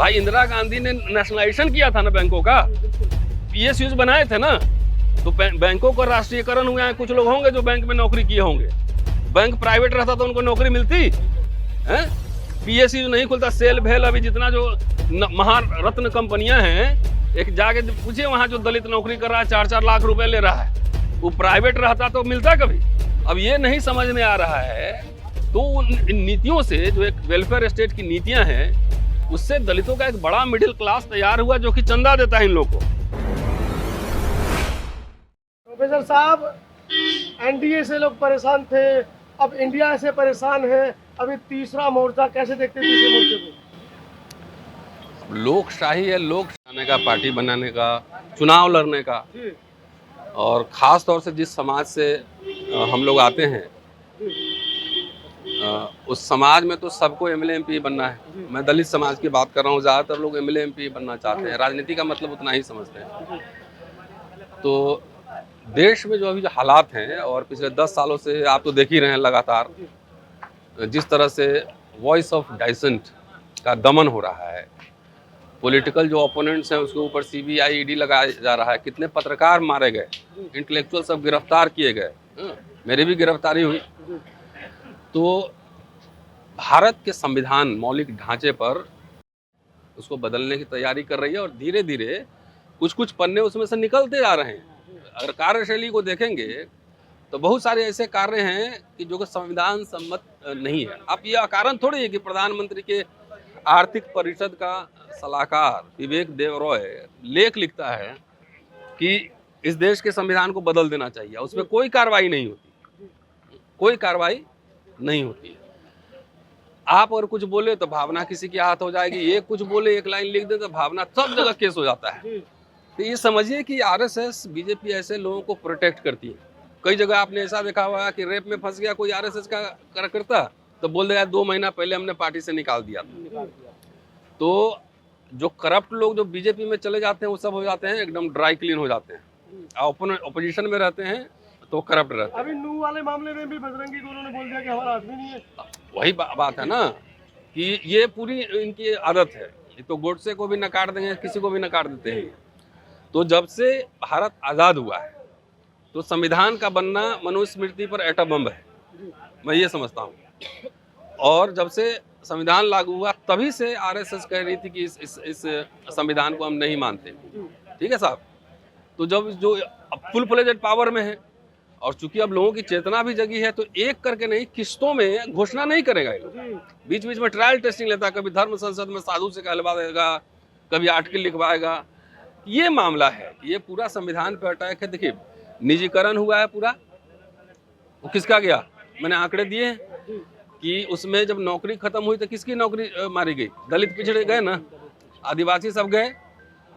भाई इंदिरा गांधी ने नेशनलाइजेशन किया था ना बैंकों का, पीएसयूज बनाए थे ना, तो बैंकों का राष्ट्रीयकरण हुआ है। कुछ लोग होंगे जो बैंक में नौकरी किए होंगे। बैंक प्राइवेट रहता तो उनको नौकरी मिलती है? पीएसयू नहीं खुलता। सेल भेल अभी जितना जो महारत्न कंपनियां हैं, एक जाके पूछिए वहां जो दलित नौकरी कर रहा है 4-4 लाख रुपए ले रहा है, वो प्राइवेट रहता तो मिलता कभी? अब ये नहीं समझ में आ रहा है। तो इन नीतियों से, जो एक वेलफेयर स्टेट की नीतियां हैं, उससे दलितों का एक बड़ा मिडिल क्लास तैयार हुआ जो कि चंदा देता है इन लोगों को। प्रोफेसर साहब, एनडीए से लोग परेशान थे, अब इंडिया से परेशान है। अभी तीसरा मोर्चा कैसे देखते हैं तीसरे मोर्चे को? लोकशाही है, लोक बनाने का, पार्टी बनाने का, चुनाव लड़ने का। और ख़ास तौर से जिस समाज से हम लोग आते हैं, उस समाज में तो सबको एमएलए एमपी बनना है। मैं दलित समाज की बात कर रहा हूँ। ज़्यादातर लोग एमएलए एमपी बनना चाहते हैं। राजनीति का मतलब उतना ही समझते हैं। तो देश में जो अभी जो हालात हैं, और पिछले 10 सालों से आप तो देख ही रहे हैं लगातार जिस तरह से वॉइस ऑफ डाइसेंट का दमन हो रहा है, पॉलिटिकल जो ओपोनेंट्स हैं उसके ऊपर सीबीआई ईडी लगाया जा रहा है, कितने पत्रकार मारे गए, इंटेलेक्चुअल सब गिरफ्तार किए गए, मेरी भी गिरफ्तारी हुई। तो भारत के संविधान मौलिक ढांचे पर उसको बदलने की तैयारी कर रही है, और धीरे धीरे कुछ कुछ पन्ने उसमें से निकलते जा रहे हैं। अगर कार्यशैली को देखेंगे तो बहुत सारे ऐसे कार्य हैं कि जो कि संविधान सम्मत नहीं है। अब यह कारण थोड़ी है कि प्रधानमंत्री के आर्थिक परिषद का सलाहकार विवेक देवरॉय लेख लिखता है कि इस देश के संविधान को बदल देना चाहिए, उसमें कोई कार्रवाई नहीं होती, कोई कार्रवाई नहीं होती है। आप और कुछ बोले तो भावना किसी की हाथ हो जाएगी, ये कुछ बोले, एक लाइन लिख दे तो भावना, सब जगह केस हो जाता है। तो ये समझिए कि आरएसएस, बीजेपी ऐसे लोगों को प्रोटेक्ट करती है। कई जगह आपने ऐसा देखा हुआ कि रेप में फंस गया कोई आरएसएस का कार्यकर्ता, तो बोल देगा 2 महीना पहले हमने पार्टी से निकाल दिया था। तो जो करप्ट लोग जो बीजेपी में चले जाते हैं वो सब हो जाते हैं एकदम ड्राई क्लीन हो जाते हैं। ओपोजिशन में रहते हैं तो करप्ट रहते हैं। अभी नू वाले मामले में भी बजरंगी को उन्होंने बोल दिया कि हमारा आदमी नहीं है। वही बात है ना कि ये पूरी इनकी आदत है। तो गोडसे को भी नकार देंगे, किसी को भी नकार देते हैं। तो जब से भारत आज़ाद हुआ है तो संविधान का बनना मनुस्मृति पर एटम बम है, मैं ये समझता हूँ। और जब से संविधान लागू हुआ तभी से आरएसएस कह रही थी कि इस संविधान को हम नहीं मानते। ठीक है साहब। तो जब जो फुल फ्लेजेड पावर में है, और चूंकि अब लोगों की चेतना भी जगी है, तो एक करके नहीं, किस्तों में घोषणा नहीं करेगा। बीच बीच में ट्रायल टेस्टिंग लेता है, कभी धर्म संसद में साधु से कहलवा देगा, कभी आर्टिकल लिखवाएगा। ये मामला है, ये पूरा संविधान पर अटैक है। देखिए, निजीकरण हुआ है पूरा, वो किसका गया? मैंने आंकड़े दिए कि उसमें जब नौकरी खत्म हुई तो किसकी नौकरी मारी गई? दलित पिछड़े गए ना, आदिवासी सब गए।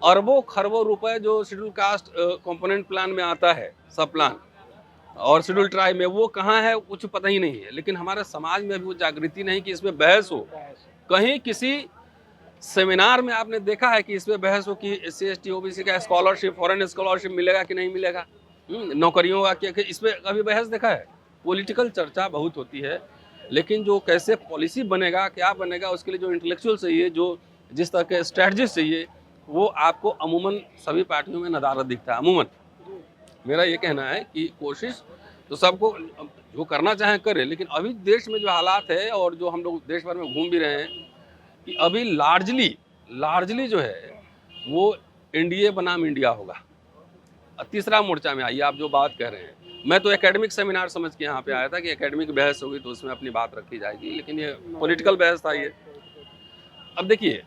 अरबों खरबों रुपए जो शेड्यूल कास्ट कंपोनेंट प्लान में आता है, सब प्लान, और शेड्यूल ट्राइब में, वो कहाँ है कुछ पता ही नहीं है। लेकिन हमारे समाज में अभी वो जागृति नहीं कि इसमें बहस हो। कहीं किसी सेमिनार में आपने देखा है कि इसमें बहस हो कि SC ST OBC का स्कॉलरशिप, फॉरेन स्कॉलरशिप मिलेगा कि नहीं मिलेगा, नौकरियों का क्या, इसमें कभी बहस देखा है? पॉलिटिकल चर्चा बहुत होती है, लेकिन जो कैसे पॉलिसी बनेगा, क्या बनेगा, उसके लिए जो इंटेलेक्चुअल चाहिए, जो जिस तरह के स्ट्रैटेजिस्ट चाहिए, वो आपको अमूमन सभी पार्टियों में नदारद दिखता है। अमूमन मेरा ये कहना है कि कोशिश तो सबको जो करना चाहे करे, लेकिन अभी देश में जो हालात है, और जो हम लोग देश भर में घूम भी रहे हैं, कि अभी लार्जली जो है वो एनडीए बनाम इंडिया होगा। तीसरा मोर्चा में आइए, आप जो बात कह रहे हैं, मैं तो एकेडमिक सेमिनार समझ के यहाँ पे आया था कि एकेडमिक बहस होगी तो उसमें अपनी बात रखी जाएगी, लेकिन ये पॉलिटिकल बहस था ये। अब देखिए,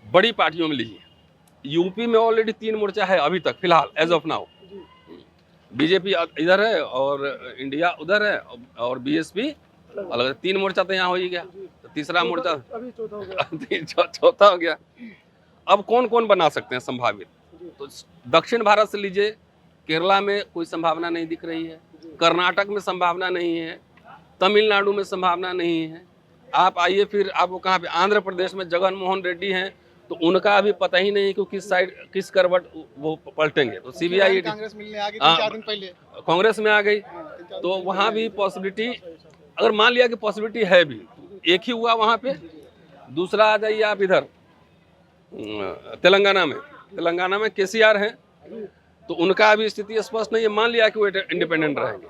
बड़ी पार्टियों में लीजिए, यूपी में ऑलरेडी 3 मोर्चा है अभी तक फिलहाल, एज ऑफ नाउ। बीजेपी इधर है और इंडिया उधर है, और बीएसपी अलग। 3 मोर्चा तो यहाँ हो ही गया, तो तीसरा मोर्चा अभी चौथा हो गया। चौथा हो गया। अब कौन कौन बना सकते हैं संभावित? तो दक्षिण भारत से लीजिए, केरला में कोई संभावना नहीं दिख रही है, कर्नाटक में संभावना नहीं है, तमिलनाडु में संभावना नहीं है। आप आइए फिर, आपको कहाँ पे, आंध्र प्रदेश में जगन मोहन रेड्डी हैं, तो उनका अभी पता ही नहीं कि किस साइड, किस करवट वो पलटेंगे। तो सीबीआई कांग्रेस मिलने आ गई 3-4 दिन पहले, कांग्रेस में आ गई, तो वहाँ भी पॉसिबिलिटी, अगर मान लिया कि पॉसिबिलिटी है भी, एक ही हुआ वहाँ पे। दूसरा आ जाइए आप इधर तेलंगाना में केसीआर हैं, तो उनका अभी स्थिति स्पष्ट नहीं है, मान लिया कि वो इंडिपेंडेंट रहेंगे।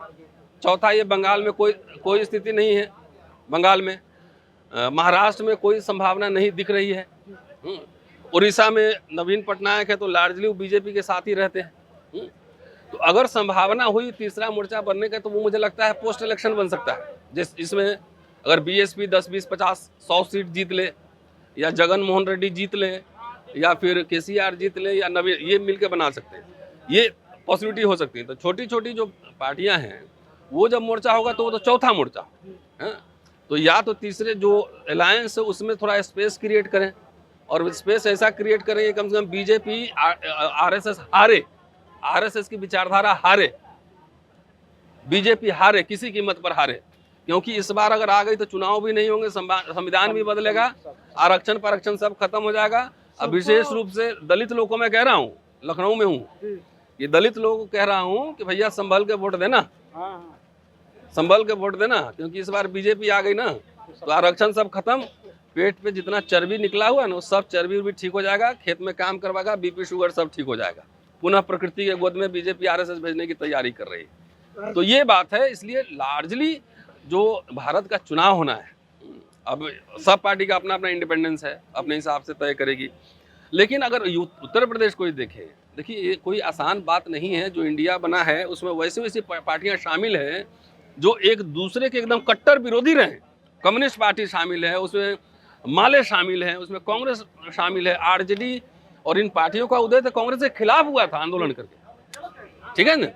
चौथा, ये बंगाल में कोई स्थिति नहीं है, बंगाल में। महाराष्ट्र में कोई संभावना नहीं दिख रही है। उड़ीसा में नवीन पटनायक है, तो लार्जली वो बीजेपी के साथ ही रहते हैं। तो अगर संभावना हुई तीसरा मोर्चा बनने का, तो वो मुझे लगता है पोस्ट इलेक्शन बन सकता है, जिसमें अगर बीएसपी 10, 20, 50, 100 सीट जीत ले, या जगन मोहन रेड्डी जीत ले, या फिर केसीआर जीत ले, या नवीन, ये मिलकर बना सकते हैं, ये पॉसिबिलिटी हो सकती है। तो छोटी छोटी जो पार्टियां हैं, वो जब मोर्चा होगा तो वो तो चौथा मोर्चा है। तो या तो तीसरे जो अलायंस है उसमें थोड़ा स्पेस क्रिएट करें, और स्पेस ऐसा क्रिएट करें कि कम से कम बीजेपी आरएसएस हारे, आरएसएस की विचारधारा हारे, बीजेपी हारे, किसी कीमत पर हारे। क्योंकि इस बार अगर आ गई तो चुनाव भी नहीं होंगे, संविधान भी बदलेगा, आरक्षण परक्षण सब खत्म हो जाएगा। अब विशेष रूप से दलित लोगों को मैं कह रहा हूँ, लखनऊ में हूँ, ये दलित लोगों को कह रहा हूँ कि भैया संभल के वोट देना, संभल के वोट देना, क्योंकि इस बार बीजेपी आ गई ना, तो आरक्षण सब खत्म, पेट पे जितना चर्बी निकला हुआ ना, वो सब चर्बी भी ठीक हो जाएगा, खेत में काम करवाएगा, बीपी शुगर सब ठीक हो जाएगा। पुनः प्रकृति के गोद में बीजेपी आरएसएस भेजने की तैयारी कर रही है। तो ये बात है, इसलिए लार्जली जो भारत का चुनाव होना है, अब सब पार्टी का अपना अपना इंडिपेंडेंस है, अपने हिसाब से तय करेगी। लेकिन अगर उत्तर प्रदेश को ही देखें, देखिए ये कोई आसान बात नहीं है। जो इंडिया बना है उसमें वैसी वैसी पार्टियां शामिल हैं जो एक दूसरे के एकदम कट्टर विरोधी रहे। कम्युनिस्ट पार्टी शामिल है, उसमें माले शामिल हैं, उसमें कांग्रेस शामिल है, आरजेडी, और इन पार्टियों का उदय तो कांग्रेस के खिलाफ हुआ था आंदोलन करके, ठीक है ना।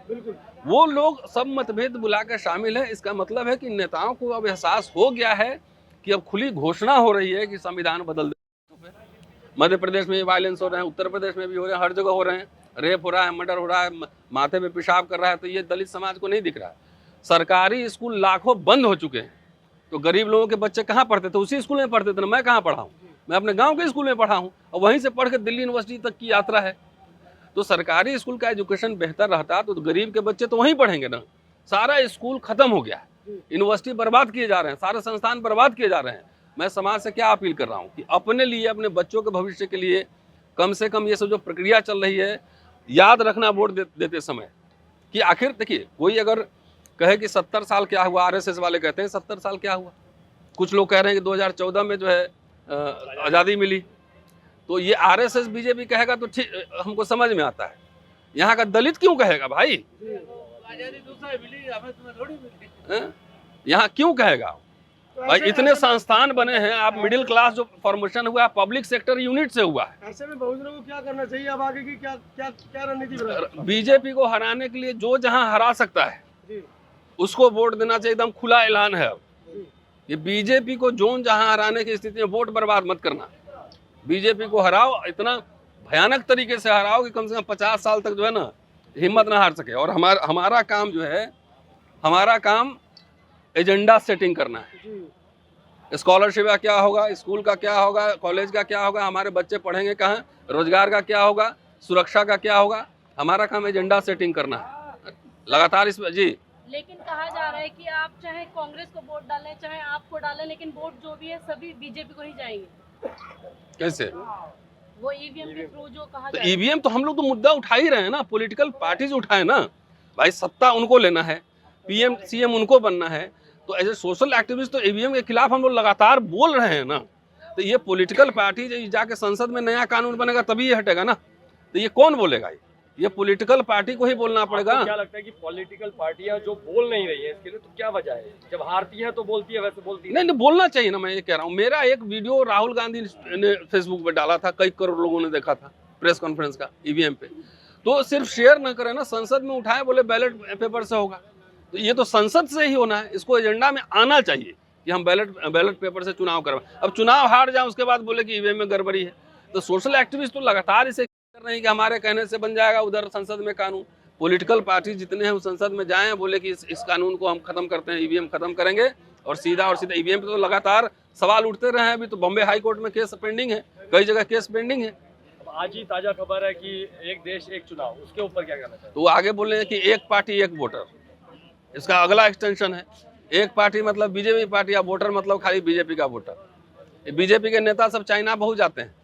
वो लोग सब मतभेद बुलाकर शामिल है। इसका मतलब है कि नेताओं को अब एहसास हो गया है कि अब खुली घोषणा हो रही है कि संविधान बदल दे। मध्य प्रदेश में वायलेंस हो रहे हैं, उत्तर प्रदेश में भी हो रहे हैं, हर जगह हो रहे हैं, रेप हो रहा है, मर्डर हो रहा है, माथे पे पेशाब कर रहा है। तो ये दलित समाज को नहीं दिख रहा है। सरकारी स्कूल लाखों बंद हो चुके हैं, तो गरीब लोगों के बच्चे कहाँ पढ़ते थे? उसी स्कूल में पढ़ते थे ना। मैं कहाँ पढ़ा हूँ? मैं अपने गांव के स्कूल में पढ़ा हूँ, और वहीं से पढ़ के दिल्ली यूनिवर्सिटी तक की यात्रा है। तो सरकारी स्कूल का एजुकेशन बेहतर रहता तो गरीब के बच्चे तो वहीं पढ़ेंगे ना। सारा स्कूल खत्म हो गया है, यूनिवर्सिटी बर्बाद किए जा रहे हैं, सारे संस्थान बर्बाद किए जा रहे हैं। मैं समाज से क्या अपील कर रहा हूँ कि अपने लिए, अपने बच्चों के भविष्य के लिए कम से कम ये सब जो प्रक्रिया चल रही है याद रखना वोट देते समय, कि आखिर देखिए कोई अगर कहे कि 70 साल क्या हुआ, आरएसएस वाले कहते हैं 70 साल क्या हुआ। कुछ लोग कह रहे हैं कि 2014 में जो है आज़ादी मिली। तो ये आरएसएस बीजेपी कहेगा तो ठीक, हमको समझ में आता है। यहाँ का दलित क्यों कहेगा भाई? यहाँ क्यों कहेगा भाई? इतने संस्थान बने हैं, आप मिडिल क्लास जो फॉर्मेशन हुआ है पब्लिक सेक्टर यूनिट से हुआ है। ऐसे में बहुजनों को क्या करना चाहिए? अब आगे की क्या रणनीति? बीजेपी को हराने के लिए जो जहाँ हरा सकता है उसको वोट देना चाहिए। एकदम खुला ऐलान है अब ये बीजेपी को जोन जहां हराने की स्थिति में वोट बर्बाद मत करना। बीजेपी को हराओ, इतना भयानक तरीके से हराओ कि कम से कम 50 साल तक जो है ना हिम्मत ना हार सके। और हमारा काम जो है, हमारा काम एजेंडा सेटिंग करना है। स्कॉलरशिप का क्या होगा, स्कूल का क्या होगा, कॉलेज का क्या होगा, हमारे बच्चे पढ़ेंगे कहाँ, रोजगार का क्या होगा, सुरक्षा का क्या होगा। हमारा काम एजेंडा सेटिंग करना है लगातार इसमें जी। लेकिन कहा जा रहा है कि आप चाहे कांग्रेस को वोट डालें चाहे आपको डालें, लेकिन वोट जो भी है सभी बीजेपी को ही जाएंगे। कैसे? वो ईवीएम के थ्रू जो कहा जा रहा है। ईवीएम तो हम लोग तो मुद्दा उठा ही रहे हैं ना, पॉलिटिकल पार्टीज उठाए ना भाई। सत्ता उनको लेना है, पीएम सीएम उनको बनना है। तो एज ए सोशल एक्टिविस्ट तो ईवीएम के खिलाफ हम लोग लगातार बोल रहे हैं ना। तो ये पॉलिटिकल पार्टी जाके संसद में नया कानून बनेगा तभी ये हटेगा ना। तो ये कौन बोलेगा? ये पॉलिटिकल पार्टी को ही बोलना पड़ेगा। क्या लगता है कि पॉलिटिकल पार्टियां जो बोल नहीं रही है इसके लिए, तो क्या वजह है? जब हारती है तो बोलती है, वैसे बोलती है नहीं बोलना चाहिए ना। मैं ये कह रहा हूँ, मेरा एक वीडियो राहुल गांधी ने फेसबुक पे डाला था, कई करोड़ लोगों ने देखा था, प्रेस कॉन्फ्रेंस का ईवीएम पे। तो सिर्फ शेयर न करें ना, संसद में उठाए, बोले बैलेट पेपर से होगा। तो ये तो संसद से ही होना है, इसको एजेंडा में आना चाहिए कि हम बैलेट पेपर से चुनाव करवाएं। अब चुनाव हार जाए उसके बाद बोले कि ईवीएम में गड़बड़ी है। तो सोशल एक्टिविस्ट तो लगातार इसे कर रहे हैं कि हमारे कहने से बन जाएगा उधर संसद में कानून। पॉलिटिकल पार्टी जितने हैं वो संसद में जाएं, बोले कि इस कानून को हम खत्म करते हैं, ईवीएम खत्म करेंगे। और सीधा ईवीएम पे तो लगातार सवाल उठते रहे हैं। अभी तो बॉम्बे हाई कोर्ट में केस पेंडिंग है, कई जगह केस पेंडिंग है। आज ही ताजा खबर है कि एक देश एक चुनाव, उसके ऊपर क्या कहना चाहिए? तो वो आगे बोले हैं कि एक पार्टी एक वोटर, इसका अगला एक्सटेंशन है। एक पार्टी मतलब बीजेपी पार्टी, या वोटर मतलब खाली बीजेपी का वोटर। बीजेपी के नेता सब चाइना बहुत जाते हैं,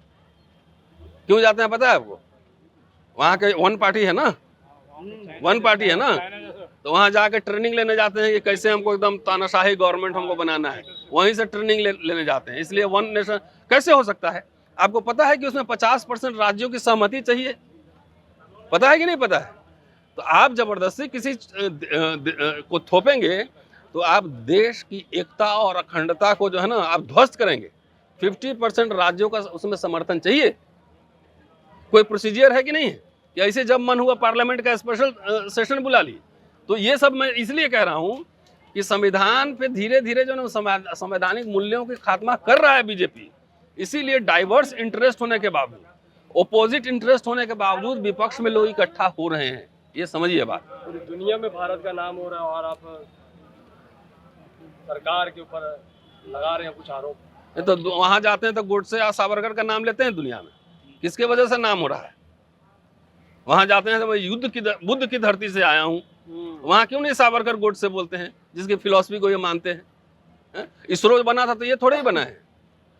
क्यों जाते हैं पता है आपको? वहाँ के वन पार्टी है ना, वन पार्टी है ना, तो वहाँ जाके ट्रेनिंग लेने जाते हैं कि कैसे हमको एकदम तानाशाही गवर्नमेंट हमको बनाना है, वहीं से ट्रेनिंग लेने जाते हैं। इसलिए वन नेशन कैसे हो सकता है? आपको पता है कि उसमें 50% राज्यों की सहमति चाहिए, पता है कि नहीं पता है? तो आप जबरदस्ती किसी को थोपेंगे तो आप देश की एकता और अखंडता को जो है ना आप ध्वस्त करेंगे। 50% राज्यों का उसमें समर्थन चाहिए। कोई प्रोसीजर है कि नहीं है कि ऐसे जब मन हुआ पार्लियामेंट का स्पेशल सेशन बुला ली? तो ये सब मैं इसलिए कह रहा हूं कि संविधान पे धीरे धीरे जो ना संवैधानिक मूल्यों की खात्मा कर रहा है बीजेपी। इसीलिए डाइवर्स इंटरेस्ट होने के बावजूद, ओपोजिट इंटरेस्ट होने के बावजूद विपक्ष में लोग इकट्ठा हो रहे हैं। ये समझिए बात। पूरी दुनिया में भारत का नाम हो रहा है और आप सरकार के ऊपर लगा रहे हैं कुछ आरोप। तो वहां जाते हैं तो गोडसे या सावरकर का नाम लेते हैं दुनिया में, किसके वजह से नाम हो रहा है? वहां जाते हैं तो मैं बुद्ध की धरती से आया हूं, वहां क्यों नहीं सावरकर गोडसे बोलते हैं, जिसकी फिलॉसफी को ये मानते हैं? इसरो बना था तो ये थोड़े ही बना है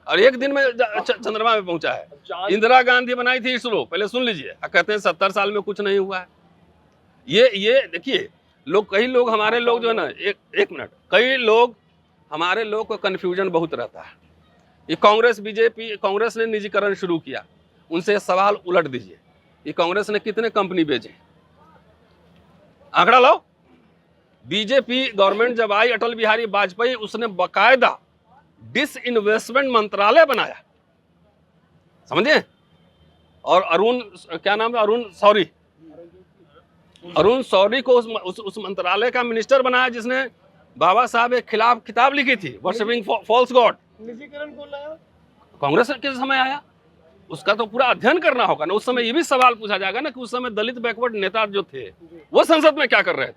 और एक दिन में चंद्रमा में पहुंचा है। इंदिरा गांधी बनाई थी इसरो, पहले सुन लीजिए। कहते हैं 70 साल में कुछ नहीं हुआ है। ये देखिए, कई लोग हमारे लोग जो है ना, एक मिनट, कई लोग हमारे लोग को कन्फ्यूजन बहुत रहता है। ये कांग्रेस बीजेपी, कांग्रेस ने निजीकरण शुरू किया, उनसे सवाल उलट दीजिए, ये कांग्रेस ने कितने कंपनी बेचे? आंकड़ा लाओ। बीजेपी गवर्नमेंट जब आई, अटल बिहारी वाजपेयी, उसने बकायदा डिसइन्वेस्टमेंट मंत्रालय बनाया, समझे? और क्या नाम है, अरुण शौरी को उस मंत्रालय का मिनिस्टर बनाया, जिसने बाबा साहब के खिलाफ किताब लिखी थी, वर्शिपिंग फॉल्स गॉड। निजीकरण कौन लाया? कांग्रेस के समय आया। उसका तो पूरा अध्ययन करना होगा ना। उस समय ये भी सवाल पूछा जाएगा ना कि उस समय दलित बैकवर्ड नेता जो थे वो संसद में क्या कर रहे थे,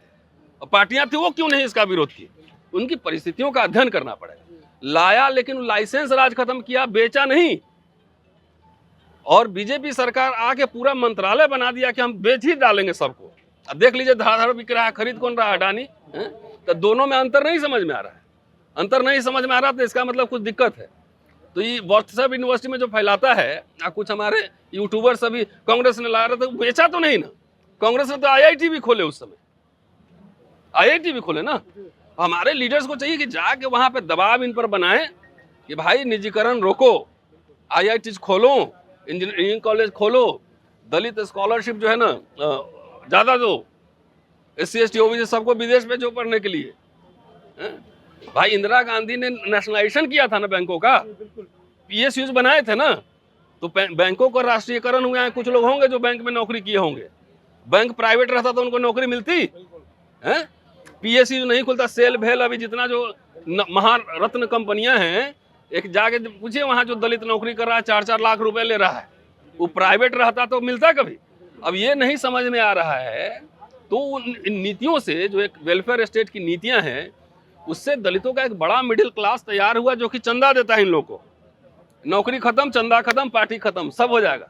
और पार्टियां थी वो क्यों नहीं इसका विरोध की? उनकी परिस्थितियों का अध्ययन करना पड़ेगा। लाया, लेकिन लाइसेंस राज खत्म किया, बेचा नहीं। और बीजेपी सरकार आके पूरा मंत्रालय बना दिया कि हम बेच ही डालेंगे सबको। अब देख लीजिए, धार बिक रहा है, खरीद कौन रहा है? अडानी। तो दोनों में अंतर नहीं समझ में आ रहा है। अंतर नहीं समझ में आ रहा तो इसका मतलब कुछ दिक्कत है। तो ये व्हाट्सएप यूनिवर्सिटी में जो फैलाता है, कुछ हमारे यूट्यूबर्स अभी कांग्रेस ने ला रहा था, बेचा तो नहीं ना। कांग्रेस ने तो आईआईटी भी खोले, उस समय आईआईटी भी खोले ना। हमारे लीडर्स को चाहिए कि जाके वहां पे दबाव इन पर बनाए कि भाई निजीकरण रोको, आईआईटी खोलो, इंजीनियरिंग कॉलेज खोलो, दलित स्कॉलरशिप जो है ना ज्यादा दो, SC ST OBC सबको विदेश भेजो पढ़ने के लिए। भाई इंदिरा गांधी ने नेशनलाइजेशन किया था ना बैंकों का, PSUs बनाए थे ना, तो बैंकों का राष्ट्रीयकरण हुआ है। कुछ लोग होंगे जो बैंक में नौकरी किए होंगे। बैंक प्राइवेट रहता तो उनको नौकरी मिलती है? PSU नहीं खुलता। सेल भेल, अभी जितना जो महारत्न कंपनियां हैं, एक जाके पूछिए वहां जो दलित नौकरी कर रहा है 4-4 लाख रुपए ले रहा है, वो प्राइवेट रहता तो मिलता कभी? अब ये नहीं समझ में आ रहा है। तो इन नीतियों से, जो एक वेलफेयर स्टेट की नीतियां हैं, उससे दलितों का एक बड़ा मिडिल क्लास तैयार हुआ जो कि चंदा देता है इन लोगों को। नौकरी खत्म, चंदा खत्म, पार्टी खत्म, सब हो जाएगा।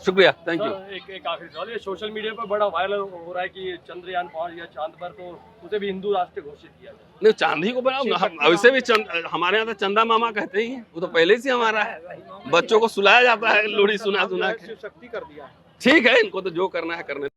शुक्रिया, थैंक यू। एक आखिरी सवाल, ये सोशल मीडिया पर बड़ा वायरल हो रहा है कि चंद्रयान 5 या चांद पर, तो उसे भी हिंदू राष्ट्र घोषित किया जाए। नहीं, चांद ही को बनाओ। वैसे भी हमारे यहाँ तो चंदा मामा कहते ही हैं, वो तो पहले से हमारा है। बच्चों को सुलाया जाता है लोरी सुना के। शक्ति कर दिया। ठीक है, इनको तो जो करना है करने।